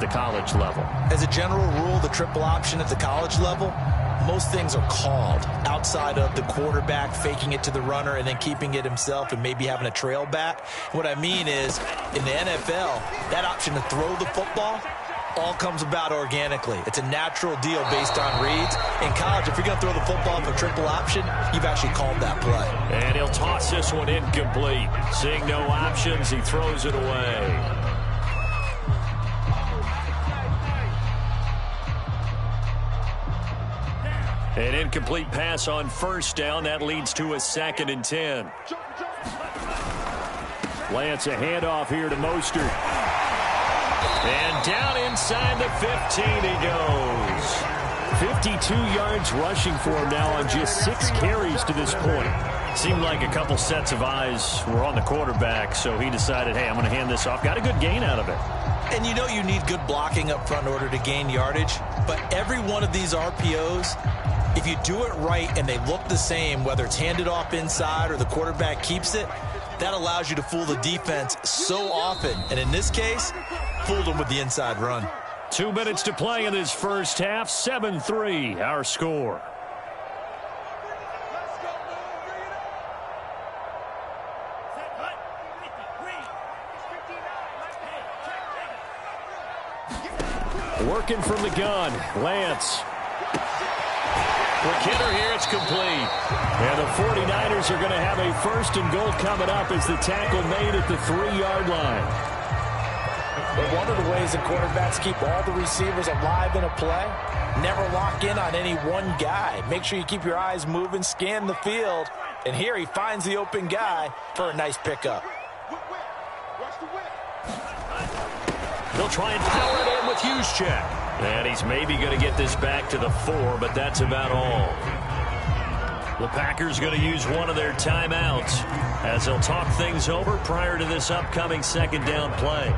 the college level. As a general rule, the triple option at the college level, most things are called outside of the quarterback faking it to the runner and then keeping it himself and maybe having a trail back. What I mean is, in the NFL, that option to throw the football all comes about organically. It's a natural deal based on reads. In college, if you're going to throw the football for triple option, you've actually called that play. And he'll toss this one incomplete. Seeing no options, he throws it away. An incomplete pass on first down. That leads to a 2nd and 10. Lance, a handoff here to Mostert. And down inside the 15 he goes. 52 yards rushing for him now on just 6 carries to this point. Seemed like a couple sets of eyes were on the quarterback, so he decided, hey, I'm going to hand this off. Got a good gain out of it. And you know you need good blocking up front in order to gain yardage, but every one of these RPOs, if you do it right and they look the same, whether it's handed off inside or the quarterback keeps it, that allows you to fool the defense so often. And in this case, fooled them with the inside run. 2 minutes to play in this first half. 7-3, our score. Working from the gun, Lance. McKinnon here, it's complete. And the 49ers are going to have a 1st and goal coming up as the tackle made at the 3-yard line. But one of the ways that quarterbacks keep all the receivers alive in a play, never lock in on any one guy. Make sure you keep your eyes moving, scan the field. And here he finds the open guy for a nice pickup. They'll try and power it in with Juszczyk. And he's maybe going to get this back to the 4, but that's about all. The Packers going to use one of their timeouts as they'll talk things over prior to this upcoming 2nd down play.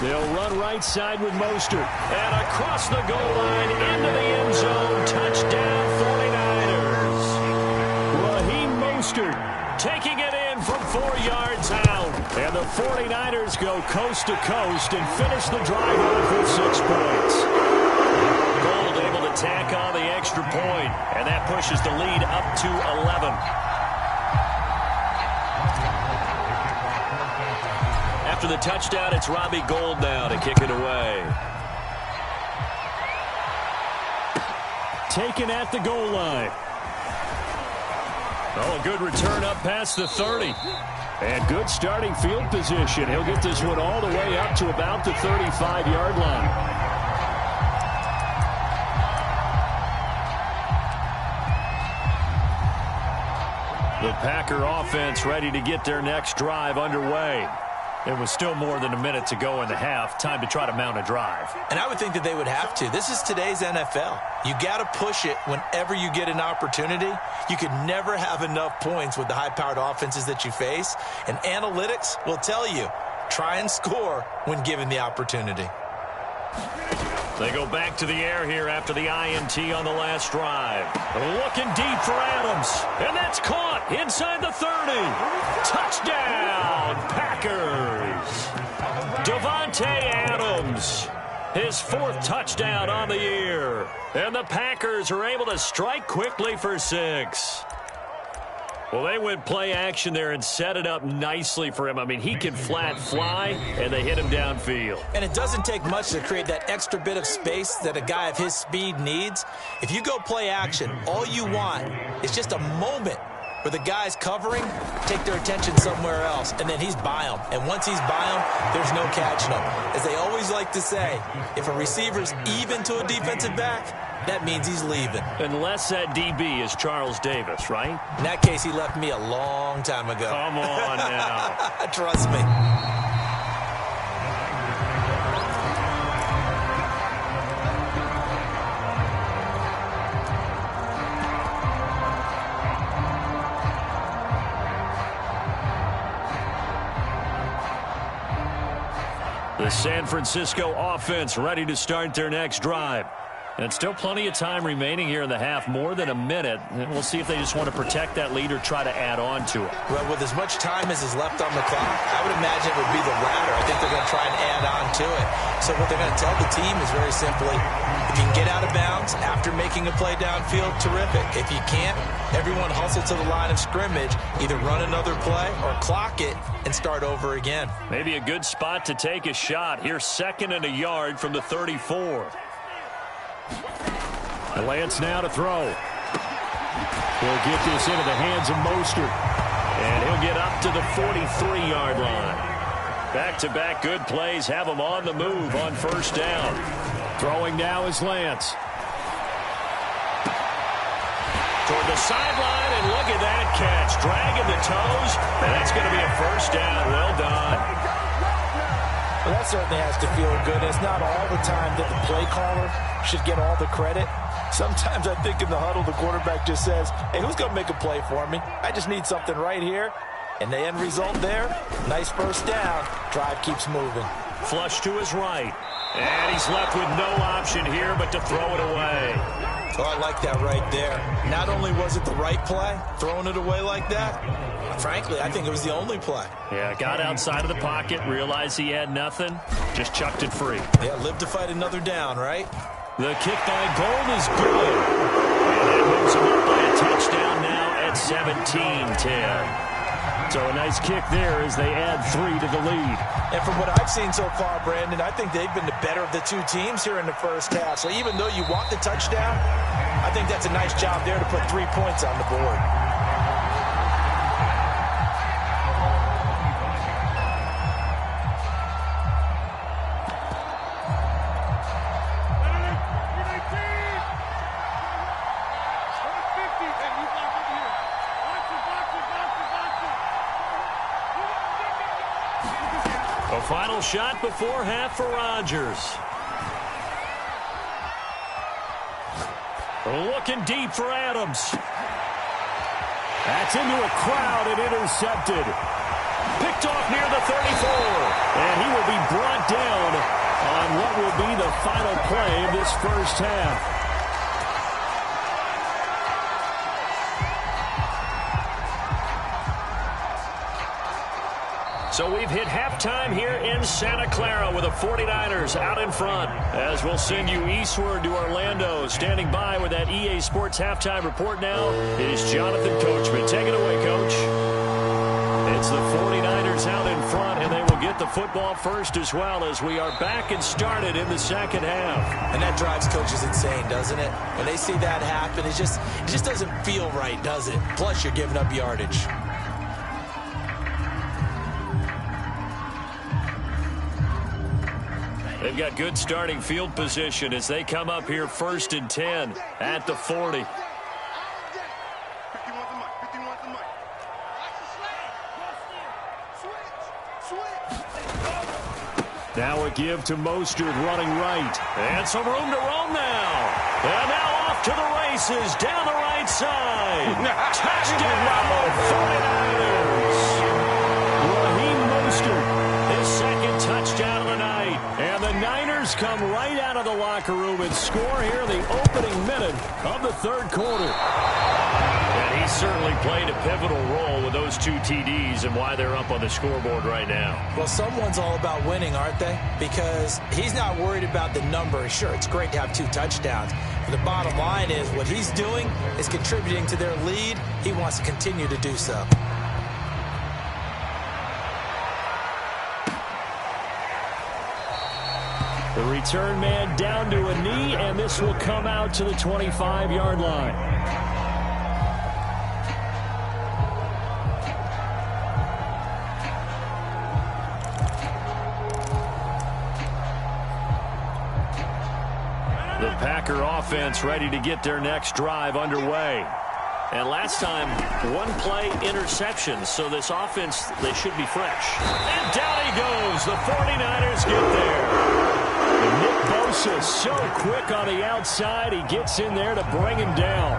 They'll run right side with Mostert. And across the goal line into the end zone. Touchdown 49ers. Raheem Mostert taking it in from 4 yards out. And the 49ers go coast to coast and finish the drive off with 6 points. Gold able to tack on the extra point. And that pushes the lead up to 11. After the touchdown, it's Robbie Gould now to kick it away. Taken at the goal line. Oh, a good return up past the 30. And good starting field position. He'll get this one all the way up to about the 35-yard line. The Packer offense ready to get their next drive underway. It was still more than a minute to go in the half. Time to try to mount a drive. And I would think that they would have to. This is today's NFL. You got to push it whenever you get an opportunity. You could never have enough points with the high-powered offenses that you face. And analytics will tell you, try and score when given the opportunity. They go back to the air here after the INT on the last drive. Looking deep for Adams. And that's caught inside the 30. Touchdown, Packers. Davante Adams. His 4th touchdown on the year. And the Packers are able to strike quickly for 6. Well, they went play action there and set it up nicely for him. I mean, he can flat fly, and they hit him downfield. And it doesn't take much to create that extra bit of space that a guy of his speed needs. If you go play action, all you want is just a moment where the guys covering take their attention somewhere else, and then he's by them. And once he's by them, there's no catching him. As they always like to say, if a receiver's even to a defensive back, that means he's leaving. Unless that DB is Charles Davis, right? In that case, he left me a long time ago. Come on now. Trust me. The San Francisco offense ready to start their next drive. And still plenty of time remaining here in the half, more than a minute. And we'll see if they just want to protect that lead or try to add on to it. Well, with as much time as is left on the clock, I would imagine it would be the latter. I think they're going to try and add on to it. So what they're going to tell the team is very simply, if you can get out of bounds after making a play downfield, terrific. If you can't, everyone hustle to the line of scrimmage, either run another play or clock it and start over again. Maybe a good spot to take a shot. Here's 2nd and a yard from the 34. Lance now to throw. He'll get this into the hands of Mostert. And he'll get up to the 43-yard line. Back-to-back good plays have him on the move on first down. Throwing now is Lance. Toward the sideline, and look at that catch. Dragging the toes, and that's going to be a first down. Well done. Well, that certainly has to feel good. It's not all the time that the play caller should get all the credit. Sometimes I think in the huddle, the quarterback just says, hey, who's going to make a play for me? I just need something right here. And the end result there, nice first down. Drive keeps moving. Flush to his right. And he's left with no option here but to throw it away. Oh, I like that right there. Not only was it the right play, throwing it away like that, frankly, I think it was the only play. Yeah, got outside of the pocket, realized he had nothing, just chucked it free. Yeah, live to fight another down, right? The kick by Gold is good. And that moves him up by a touchdown now at 17-10. So a nice kick there as they add 3 to the lead. And from what I've seen so far, Brandon, I think they've been the better of the two teams here in the first half. So even though you want the touchdown, I think that's a nice job there to put 3 points on the board. A final shot before half for Rodgers. Looking deep for Adams. That's into a crowd and intercepted. Picked off near the 34. And he will be brought down on what will be the final play of this first half. So we've hit halftime here in Santa Clara with the 49ers out in front. As we'll send you eastward to Orlando. Standing by with that EA Sports halftime report now is Jonathan Coachman. Take it away, Coach. It's the 49ers out in front, and they will get the football first as well as we are back and started in the second half. And that drives coaches insane, doesn't it? When they see that happen, it just doesn't feel right, does it? Plus, you're giving up yardage. They've got good starting field position as they come up here 1st and 10 at the 40. Now a give to Mostert running right. And some room to roam now. And now off to the races down the right side. Touchdown, 49ers. Raheem Mostert, His second touchdown of the night. and the Niners come right out of the locker room and score here in the opening minute of the third quarter. And he certainly played a pivotal role with those 2 TDs and why they're up on the scoreboard right now. Well, someone's all about winning, aren't they? Because he's not worried about the number. Sure, it's great to have 2 touchdowns. But the bottom line is what he's doing is contributing to their lead. He wants to continue to do so. The return man down to a knee, and this will come out to the 25-yard line. The Packer offense ready to get their next drive underway. And last time, 1 play interception, so this offense, they should be fresh. And down he goes. The 49ers get there. And Nick Bosa so quick on the outside, he gets in there to bring him down.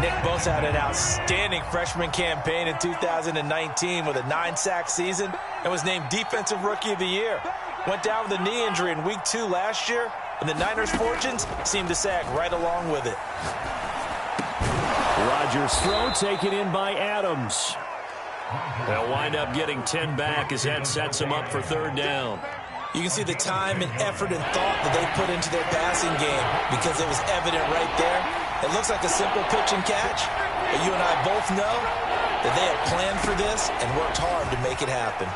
Nick Bosa had an outstanding freshman campaign in 2019 with a 9-sack season and was named Defensive Rookie of the Year. Went down with a knee injury in Week 2 last year, and the Niners' fortunes seemed to sag right along with it. Rodgers' throw taken in by Adams. They'll wind up getting 10 back as that sets them up for third down. You can see the time and effort and thought that they put into their passing game because it was evident right there. It looks like a simple pitch and catch, but you and I both know that they have planned for this and worked hard to make it happen.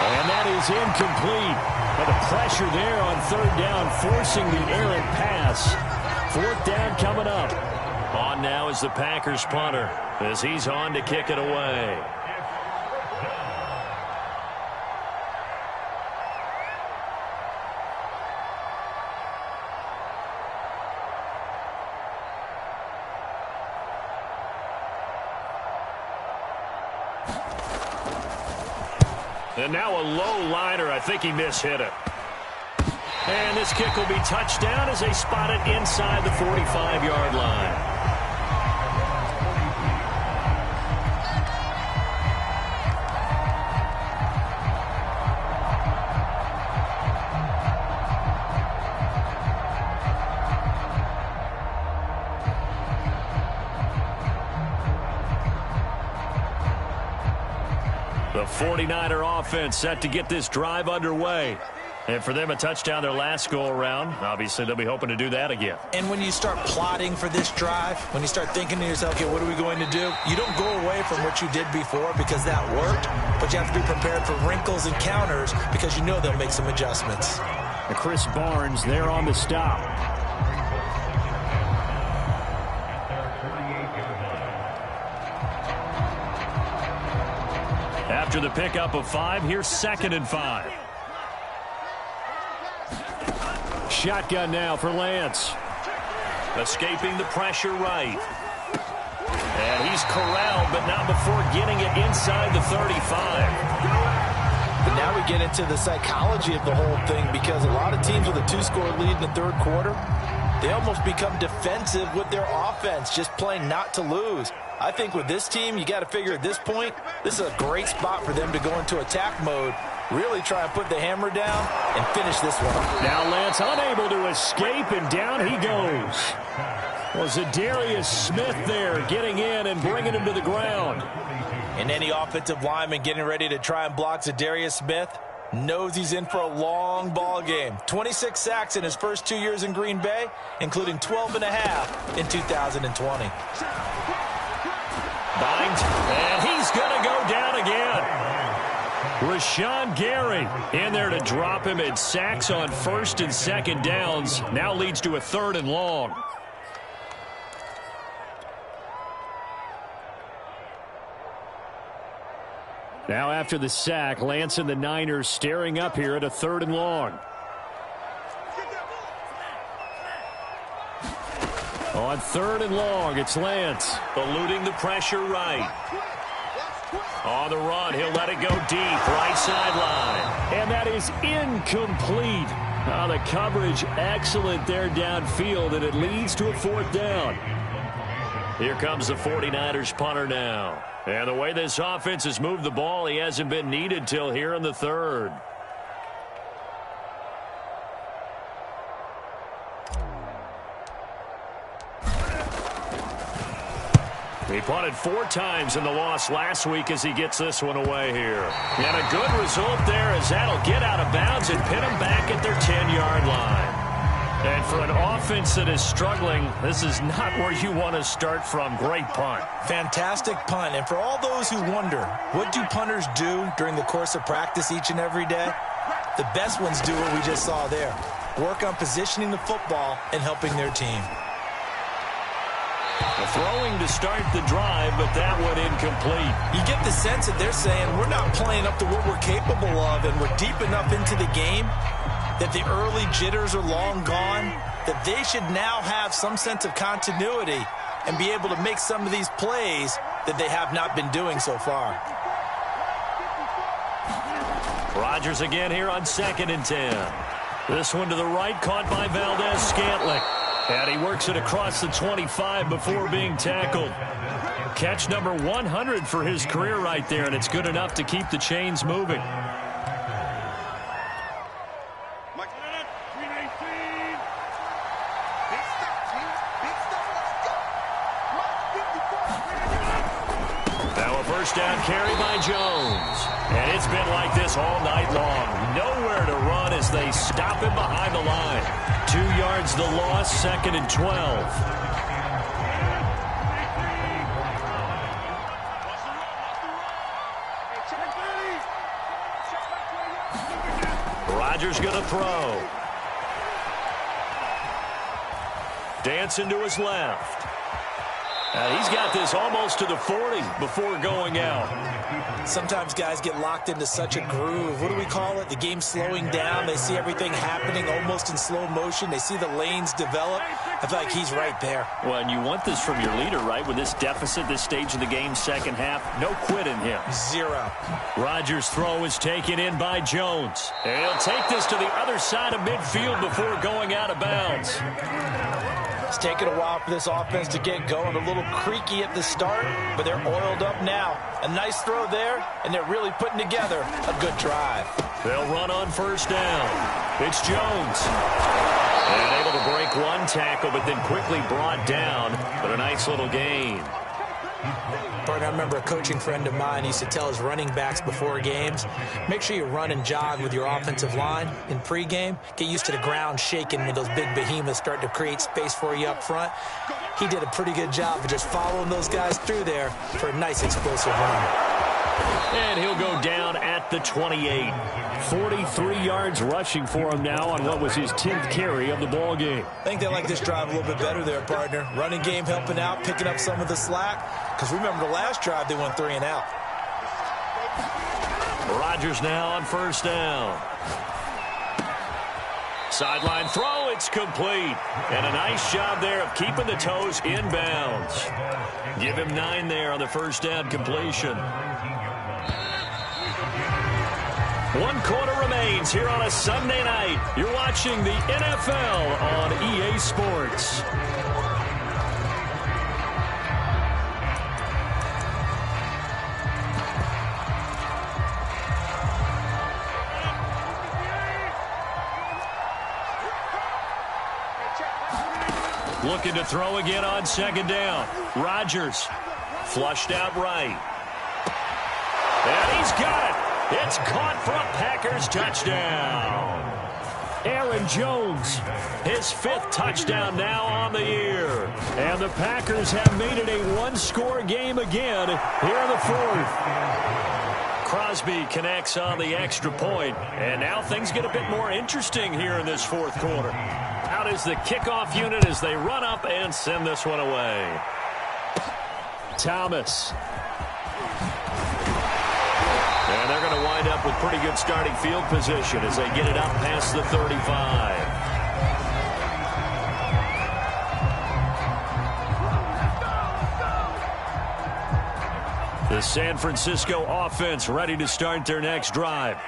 And that is incomplete. But the pressure there on third down, forcing the errant pass. Fourth down coming up. On now is the Packers punter as he's on to kick it away. And now a low liner. I think he mishit it. And this kick will be touchdown as they spot it inside the 45-yard line. The 49er offense set to get this drive underway. And for them, a touchdown their last go-around. Obviously, they'll be hoping to do that again. And when you start plotting for this drive, when you start thinking to yourself, okay, what are we going to do? You don't go away from what you did before because that worked, but you have to be prepared for wrinkles and counters because you know they'll make some adjustments. And Chris Barnes there on the stop. After the pickup of 5, here's 2nd and 5. Shotgun now for Lance. Escaping the pressure right. And he's corralled, but not before getting it inside the 35. But now we get into the psychology of the whole thing because a lot of teams with a 2-score lead in the third quarter, they almost become defensive with their offense, just playing not to lose. I think with this team, you got to figure at this point, this is a great spot for them to go into attack mode, really try and put the hammer down and finish this one. Now Lance unable to escape, and down he goes. Well, Zadarius Smith there getting in and bringing him to the ground. And any offensive lineman getting ready to try and block Zadarius Smith knows he's in for a long ball game. 26 sacks in his first 2 years in Green Bay, including 12 and a half in 2020. Bind, and he's going to go down again. Rashawn Gary in there to drop him in sacks on 1st and 2nd downs. Now leads to a 3rd and long. Now after the sack, Lance and the Niners staring up here at a 3rd and long. On 3rd and long, it's Lance. Eluding the pressure right. On the run, he'll let it go deep, right sideline. And that is incomplete. The coverage excellent there downfield, and it leads to a 4th down. Here comes the 49ers punter now. And the way this offense has moved the ball, he hasn't been needed till here in the 3rd. He punted 4 times in the loss last week as he gets this one away here. And a good result there as that'll get out of bounds and pin them back at their 10-yard line. And for an offense that is struggling, this is not where you want to start from. Great punt. Fantastic punt. And for all those who wonder, what do punters do during the course of practice each and every day? The best ones do what we just saw there. Work on positioning the football and helping their team. Throwing to start the drive, but that one incomplete. You get the sense that they're saying we're not playing up to what we're capable of, and we're deep enough into the game that the early jitters are long gone, that they should now have some sense of continuity and be able to make some of these plays that they have not been doing so far. Rodgers again here on 2nd and 10. This one to the right, caught by Valdez Scantling. And he works it across the 25 before being tackled. Catch number 100 for his career right there, and it's good enough to keep the chains moving. Now a first down carry by Jones. And it's been like this all night long. Nowhere to run as they stop him behind the line. 2 yards the loss, 2nd and 12. Rodgers going to throw. Dancing to his left. He's got this almost to the 40 before going out. Sometimes guys get locked into such a groove. What do we call it? The game's slowing down. They see everything happening almost in slow motion. They see the lanes develop. I feel like he's right there. Well, and you want this from your leader, right? With this deficit, this stage of the game, second half, no quit in him. 0. Rodgers' throw is taken in by Jones. And he'll take this to the other side of midfield before going out of bounds. It's taken a while for this offense to get going. A little creaky at the start, but they're oiled up now. A nice throw there, and they're really putting together a good drive. They'll run on first down. It's Jones. And able to break one tackle, but then quickly brought down. But a nice little gain. I remember a coaching friend of mine used to tell his running backs before games, make sure you run and jog with your offensive line in pregame. Get used to the ground shaking when those big behemoths start to create space for you up front. He did a pretty good job of just following those guys through there for a nice explosive run. And he'll go down at the 28. 43 yards rushing for him now on what was his 10th carry of the ball game. I think they like this drive a little bit better there, partner. Running game helping out, picking up some of the slack. Because remember the last drive, they went 3 and out. Rodgers now on first down. Sideline throw, it's complete. And a nice job there of keeping the toes in bounds. Give him 9 there on the first down completion. 1 quarter remains here on a Sunday night. You're watching the NFL on EA Sports. Looking to throw again on second down. Rodgers flushed out right. And he's got it. It's caught for a Packers touchdown. Aaron Jones, his 5th touchdown now on the year. And the Packers have made it a 1-score game again here in the 4th. Crosby connects on the extra point. And now things get a bit more interesting here in this 4th quarter. Out is the kickoff unit as they run up and send this one away. Thomas. And they're going to wind up with pretty good starting field position as they get it up past the 35. The San Francisco offense ready to start their next drive.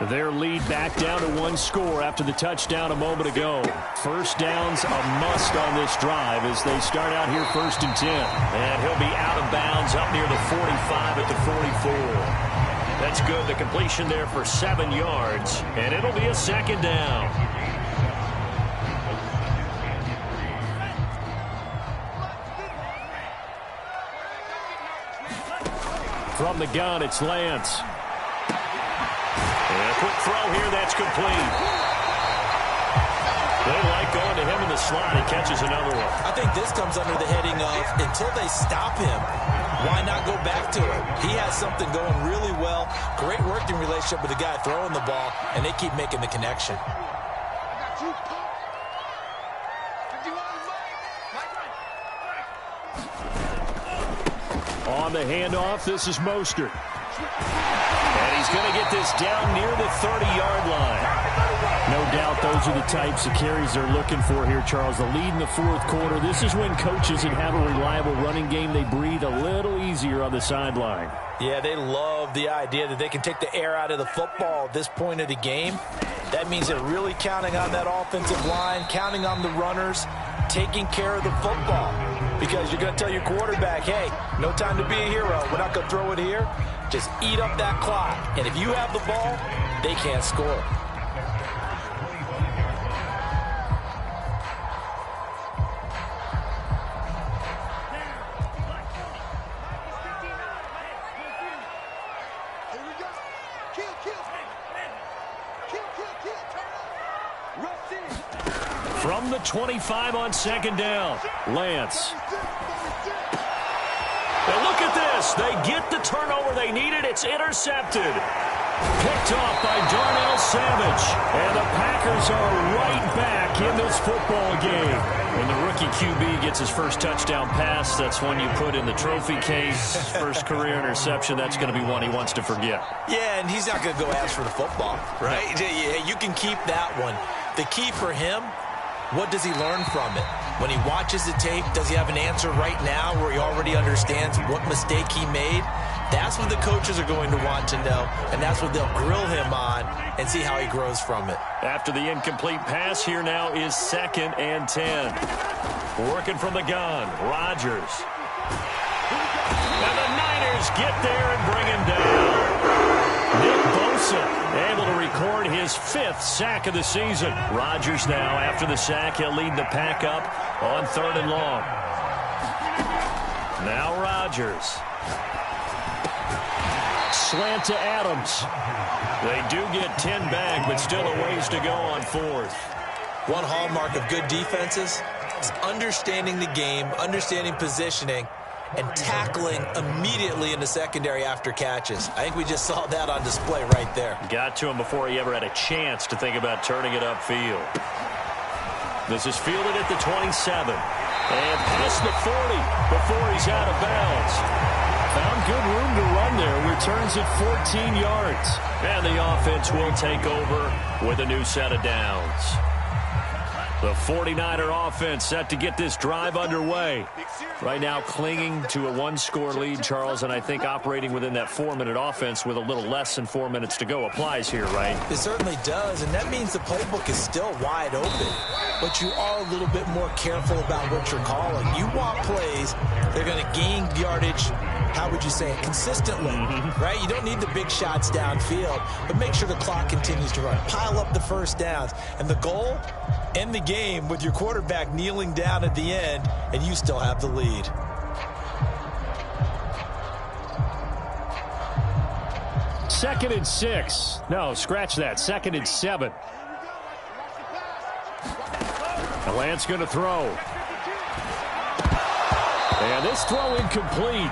Their lead back down to 1 score after the touchdown a moment ago. First down's a must on this drive as they start out here 1st and 10. And he'll be out of bounds up near the 45 at the 44. That's good. The completion there for 7 yards. And it'll be a 2nd down. From the gun, it's Lance. And a quick throw here, that's complete. They like going to him in the slot. He catches another one. I think this comes under the heading of until they stop him, why not go back to him? He has something going really well. Great working relationship with the guy throwing the ball, and they keep making the connection. On the handoff, this is Mostert. And he's going to get this down near the 30-yard line. No doubt those are the types of carries they're looking for here, Charles. The lead in the 4th quarter. This is when coaches that have a reliable running game, they breathe a little easier on the sideline. Yeah, they love the idea that they can take the air out of the football at this point of the game. That means they're really counting on that offensive line, counting on the runners taking care of the football. Because you're going to tell your quarterback, hey, no time to be a hero. We're not going to throw it here. Just eat up that clock. And if you have the ball, they can't score. From the 25 on second down, Lance. And look at this. They get the turnover they needed. It's intercepted. Picked off by Darnell Savage. And the Packers are right back in this football game. When the rookie QB gets his first touchdown pass, that's one you put in the trophy case. First career interception, that's going to be one he wants to forget. Yeah, and he's not going to go ask for the football, right? You can keep that one. The key for him, what does he learn from it? When he watches the tape, does he have an answer right now where he already understands what mistake he made? That's what the coaches are going to want to know, and that's what they'll grill him on and see how he grows from it. After the incomplete pass, here now is 2nd and 10. Working from the gun, Rodgers. And the Niners get there and bring him down. Nick Bosa able to record his 5th sack of the season. Rodgers now, after the sack, he'll lead the pack up on 3rd and long. Now Rodgers. Slant to Adams. They do get 10 back, but still a ways to go on 4th. One hallmark of good defenses is understanding the game, understanding positioning, and tackling immediately in the secondary after catches. I think we just saw that on display right there. Got to him before he ever had a chance to think about turning it upfield. This is fielded at the 27. And past the 40 before he's out of bounds. Found good room to run there. Returns it 14 yards. And the offense will take over with a new set of downs. The 49er offense set to get this drive underway. Right now clinging to a 1-score lead, Charles, and I think operating within that 4-minute offense with a little less than 4 minutes to go applies here, right? It certainly does, and that means the playbook is still wide open. But you are a little bit more careful about what you're calling. You want plays that are going to gain yardage, how would you say it, consistently, right? You don't need the big shots downfield, but make sure the clock continues to run. Pile up the first downs. And the goal, end the game with your quarterback kneeling down at the end, and you still have the lead. Second and 6. No, scratch that. 2nd and 7. Lance going to throw. And this throw incomplete.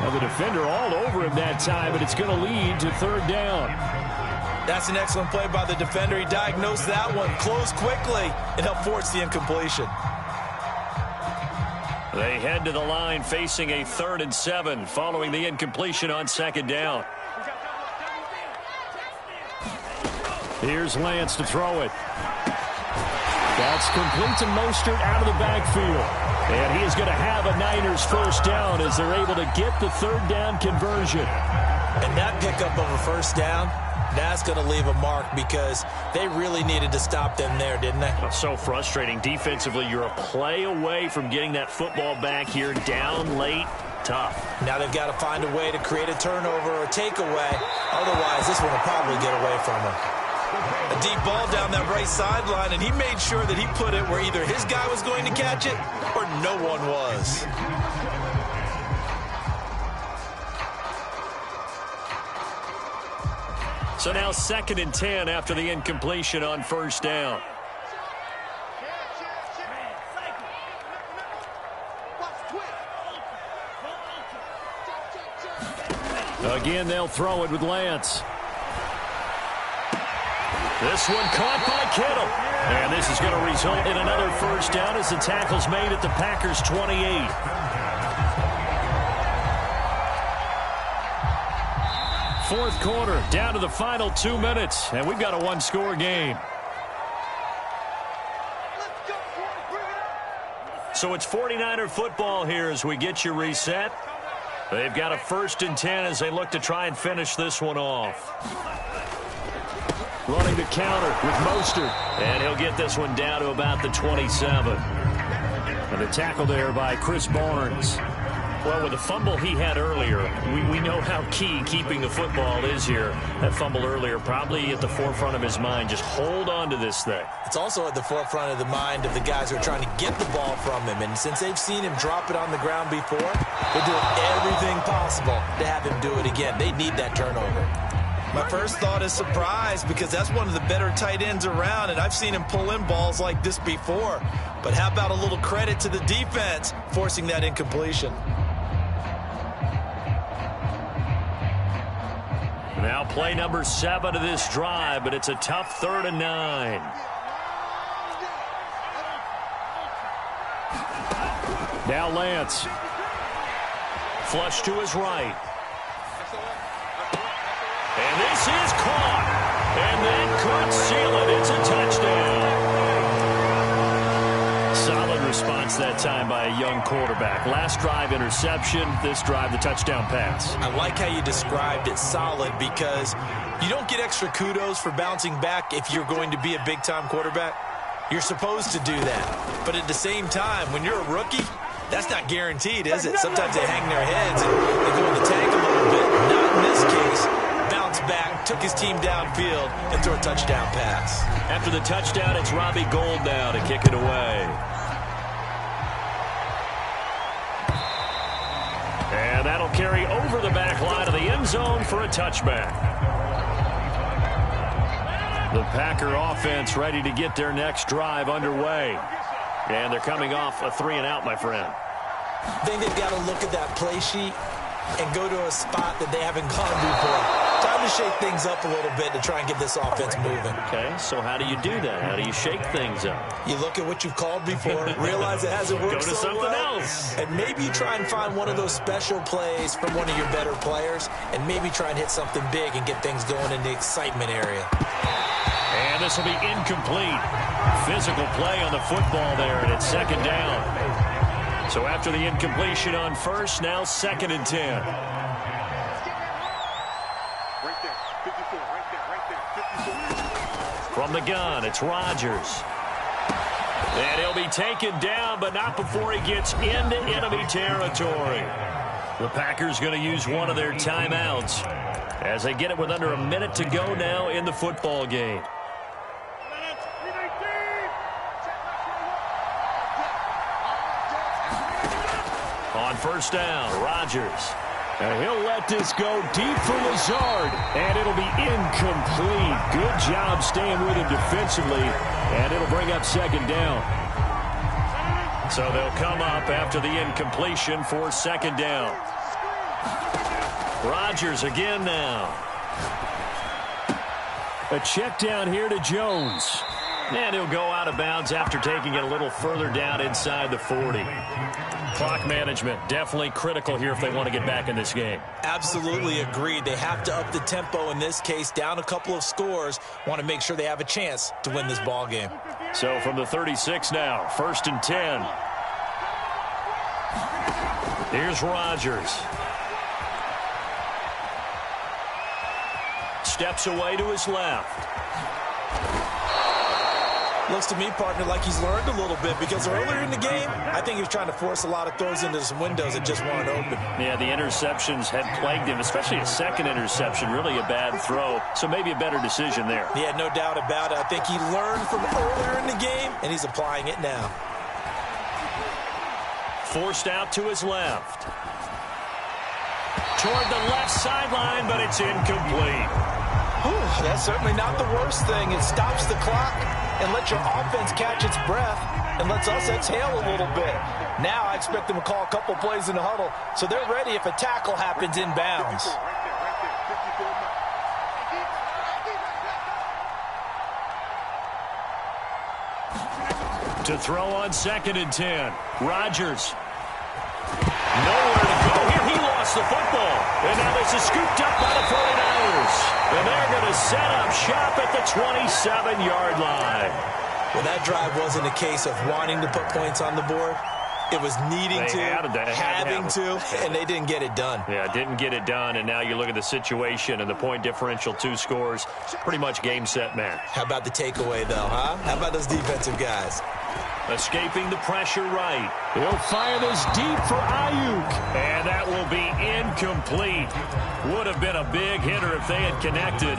Well, the defender all over him that time, but it's going to lead to 3rd down. That's an excellent play by the defender. He diagnosed that one, closed quickly, and helped force the incompletion. They head to the line facing a 3rd and 7 following the incompletion on 2nd down. Here's Lance to throw it. That's complete to Mostert out of the backfield. And he is going to have a Niners first down as they're able to get the 3rd down conversion. And that pickup of a first down, that's going to leave a mark because they really needed to stop them there, didn't they? So frustrating. Defensively, you're a play away from getting that football back here down late. Tough. Now they've got to find a way to create a turnover or takeaway. Otherwise, this one will probably get away from them. A deep ball down that right sideline, and he made sure that he put it where either his guy was going to catch it or no one was. So now 2nd and 10 after the incompletion on 1st down. Again, they'll throw it with Lance. This one caught by Kittle. And this is going to result in another first down as the tackle's made at the Packers' 28. Fourth quarter, down to the final 2 minutes, and we've got a 1-score game. So it's 49er football here as we get you reset. They've got a 1st and 10 as they look to try and finish this one off. Running the counter with Mostert, and he'll get this one down to about the 27. And the tackle there by Chris Barnes. Well, with the fumble he had earlier, we know how key keeping the football is here. That fumble earlier probably at the forefront of his mind. Just hold on to this thing. It's also at the forefront of the mind of the guys who are trying to get the ball from him. And since they've seen him drop it on the ground before, they're doing everything possible to have him do it again. They need that turnover. My first thought is surprise, because that's one of the better tight ends around, and I've seen him pull in balls like this before. But how about a little credit to the defense forcing that incompletion? Now play number 7 of this drive, but it's a tough 3rd and 9. Now Lance. Flush to his right. And this is caught. And that could seal it. It's a touchdown. Solid response that time by a young quarterback. Last drive, interception. This drive, the touchdown pass. I like how you described it, solid, because you don't get extra kudos for bouncing back if you're going to be a big-time quarterback. You're supposed to do that. But at the same time, when you're a rookie, that's not guaranteed, is it? Sometimes they hang their heads and they go in the tank a little bit. Not in this case. Bounced back, took his team downfield, and threw a touchdown pass. After the touchdown, it's Robbie Gould now to kick it away. And that'll carry over the back line of the end zone for a touchback. The Packer offense ready to get their next drive underway. And they're coming off a 3-and-out, my friend. I think they've got to look at that play sheet and go to a spot that they haven't gone before. Time to shake things up a little bit to try and get this offense moving. Okay, so how do you do that? How do you shake things up? You look at what you've called before, realize it hasn't worked Go to so something well, else. and maybe you try and find one of those special plays from one of your better players, and maybe try and hit something big and get things going in the excitement area. And this will be incomplete. Physical play on the football there, and it's 2nd down. So after the incompletion on first, now 2nd and 10. From the gun, it's Rodgers. And he'll be taken down, but not before he gets into enemy territory. The Packers going to use one of their timeouts as they get it with under a minute to go now in the football game. On first down, Rodgers. And he'll let this go deep for Lazard. And it'll be incomplete. Good job staying with him defensively. And it'll bring up 2nd down. So they'll come up after the incompletion for 2nd down. Rodgers again now. A check down here to Jones. And he'll go out of bounds after taking it a little further down inside the 40. Clock management definitely critical here if they want to get back in this game. Absolutely agreed. They have to up the tempo in this case, down a couple of scores. Want to make sure they have a chance to win this ball game. So from the 36 now, 1st and 10. Here's Rodgers. Steps away to his left. Looks to me, partner, like he's learned a little bit, because earlier in the game, I think he was trying to force a lot of throws into some windows that just weren't open. Yeah, the interceptions had plagued him, especially a second interception, really a bad throw. So maybe a better decision there. Yeah, no doubt about it. I think he learned from earlier in the game, and he's applying it now. Forced out to his left. Toward the left sideline, but it's incomplete. Whew, that's certainly not the worst thing. It stops the clock and lets your offense catch its breath and lets us exhale a little bit. Now I expect them to call a couple plays in the huddle, so they're ready if a tackle happens in bounds. To throw on 2nd and 10. Rodgers. Nowhere to go here. He lost the football. And now this is scooped up by the 49ers. And they're going to set up shop at the 27-yard line. Well, that drive wasn't a case of wanting to put points on the board. It was needing to, having to, and they didn't get it done. Yeah, didn't get it done, and now you look at the situation and the point differential, 2 scores, pretty much game, set, match. How about the takeaway, though, huh? How about those defensive guys? Escaping the pressure right. He'll fire this deep for Ayuk. And that will be incomplete. Would have been a big hitter if they had connected.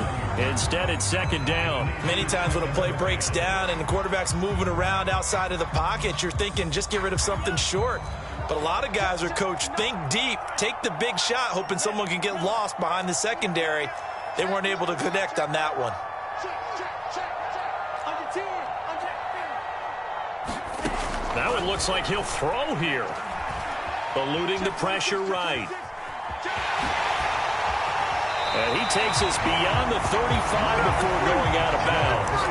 Instead, it's second down. Many times when a play breaks down and the quarterback's moving around outside of the pocket, you're thinking just get rid of something short. But a lot of guys are coached, think deep, take the big shot, hoping someone can get lost behind the secondary. They weren't able to connect on that one. Now it looks like he'll throw here. Eluding the pressure right. And he takes us beyond the 35 before going out of bounds.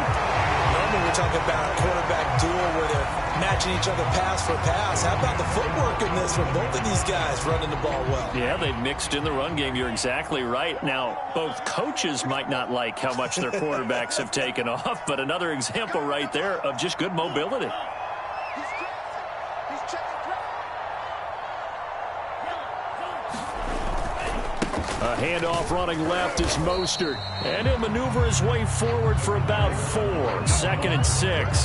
Normally we're talking about a quarterback duel where they're matching each other pass for pass. How about the footwork in this from both of these guys running the ball well? Yeah, they've mixed in the run game. You're exactly right. Now, both coaches might not like how much their quarterbacks have taken off, but another example right there of just good mobility. A handoff running left is Mostert. And he'll maneuver his way forward for about 4. 2nd and 6.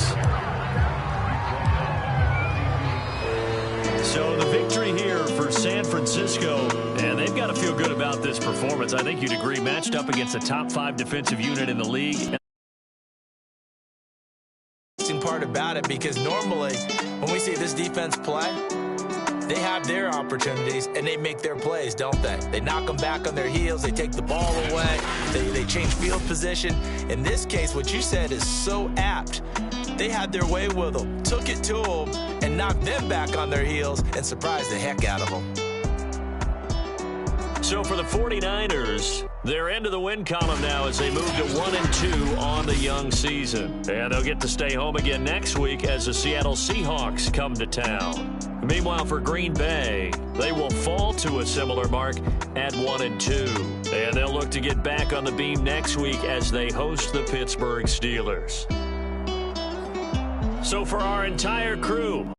So the victory here for San Francisco. And they've got to feel good about this performance. I think you'd agree, matched up against a top 5 defensive unit in the league. Part about it, because normally when we see this defense play, they have their opportunities and they make their plays, don't they? They knock them back on their heels. They take the ball away. They change field position. In this case, what you said is so apt. They had their way with them, took it to them, and knocked them back on their heels and surprised the heck out of them. So for the 49ers, they're into the win column now as they move to 1-2 on the young season. And they'll get to stay home again next week as the Seattle Seahawks come to town. Meanwhile, for Green Bay, they will fall to a similar mark at 1-2. And they'll look to get back on the beam next week as they host the Pittsburgh Steelers. So for our entire crew,